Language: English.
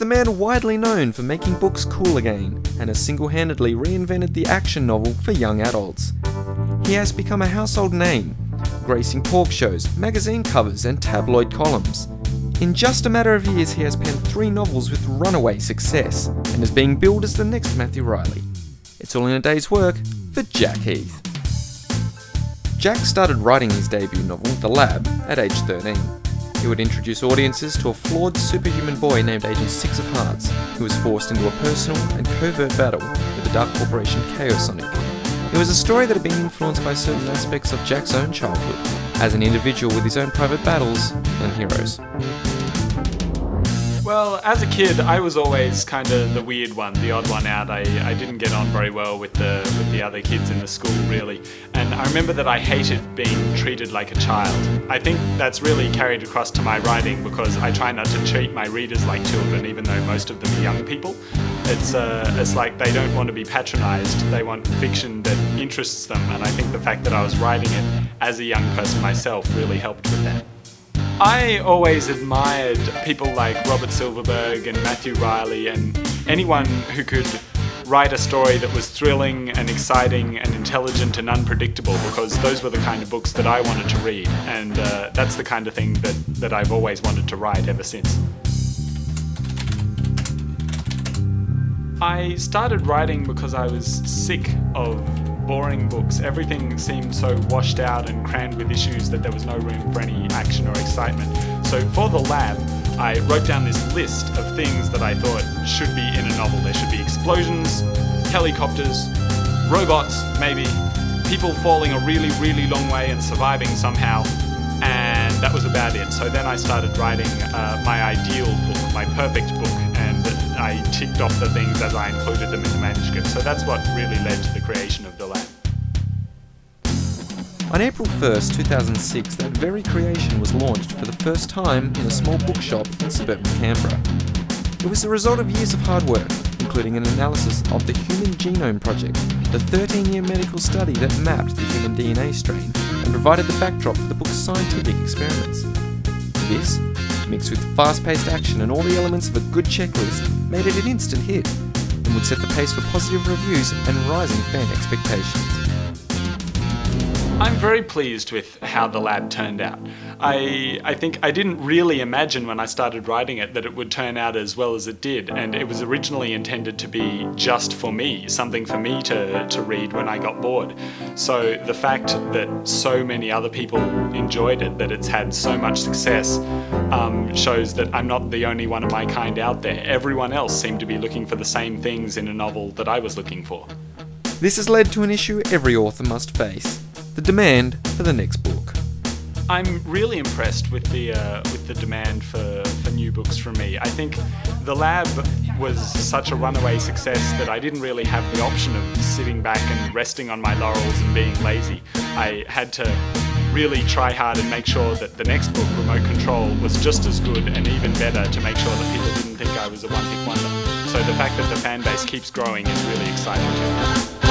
the man widely known for making books cool again, and has single-handedly reinvented the action novel for young adults. He has become a household name, gracing talk shows, magazine covers, and tabloid columns. In just a matter of years, he has penned 3 novels with runaway success, and is being billed as the next Matthew Riley. It's all in a day's work for Jack Heath. Jack started writing his debut novel, The Lab, at age 13. He would introduce audiences to a flawed superhuman boy named Agent 6 of Hearts, who was forced into a personal and covert battle with the dark corporation Chaosonic. It was a story that had been influenced by certain aspects of Jack's own childhood, as an individual with his own private battles and heroes. Well, as a kid, I was always kind of the weird one, the odd one out. I didn't get on very well with the other kids in the school, really. And I remember that I hated being treated like a child. I think that's really carried across to my writing because I try not to treat my readers like children, even though most of them are young people. It's like they don't want to be patronised, they want fiction that interests them, and I think the fact that I was writing it as a young person myself really helped with that. I always admired people like Robert Silverberg and Matthew Riley and anyone who could write a story that was thrilling and exciting and intelligent and unpredictable, because those were the kind of books that I wanted to read, and that's the kind of thing that I've always wanted to write ever since. I started writing because I was sick of boring books. Everything seemed so washed out and crammed with issues that there was no room for any action or excitement. So for The Lab, I wrote down this list of things that I thought should be in a novel. There should be explosions, helicopters, robots, maybe, people falling a really, really long way and surviving somehow, and that was about it. So then I started writing my ideal book, my perfect book, and I ticked off the things as I included them in the manuscript. So that's what really led to the creation of The Lab. On April 1st, 2006, that very creation was launched for the first time in a small bookshop in suburban Canberra. It was the result of years of hard work, including an analysis of the Human Genome Project, the 13-year medical study that mapped the human DNA strain and provided the backdrop for the book's scientific experiments. This, mixed with fast-paced action and all the elements of a good checklist, made it an instant hit, and would set the pace for positive reviews and rising fan expectations. I'm very pleased with how The Lab turned out. I think I didn't really imagine when I started writing it that it would turn out as well as it did, and it was originally intended to be just for me, something for me to read when I got bored. So the fact that so many other people enjoyed it, that it's had so much success, shows that I'm not the only one of my kind out there. Everyone else seemed to be looking for the same things in a novel that I was looking for. This has led to an issue every author must face: the demand for the next book. I'm really impressed with the demand for new books from me. I think The Lab was such a runaway success that I didn't really have the option of sitting back and resting on my laurels and being lazy. I had to really try hard and make sure that the next book, Remote Control, was just as good and even better, to make sure that people didn't think I was a one-hit wonder. So the fact that the fan base keeps growing is really exciting to me.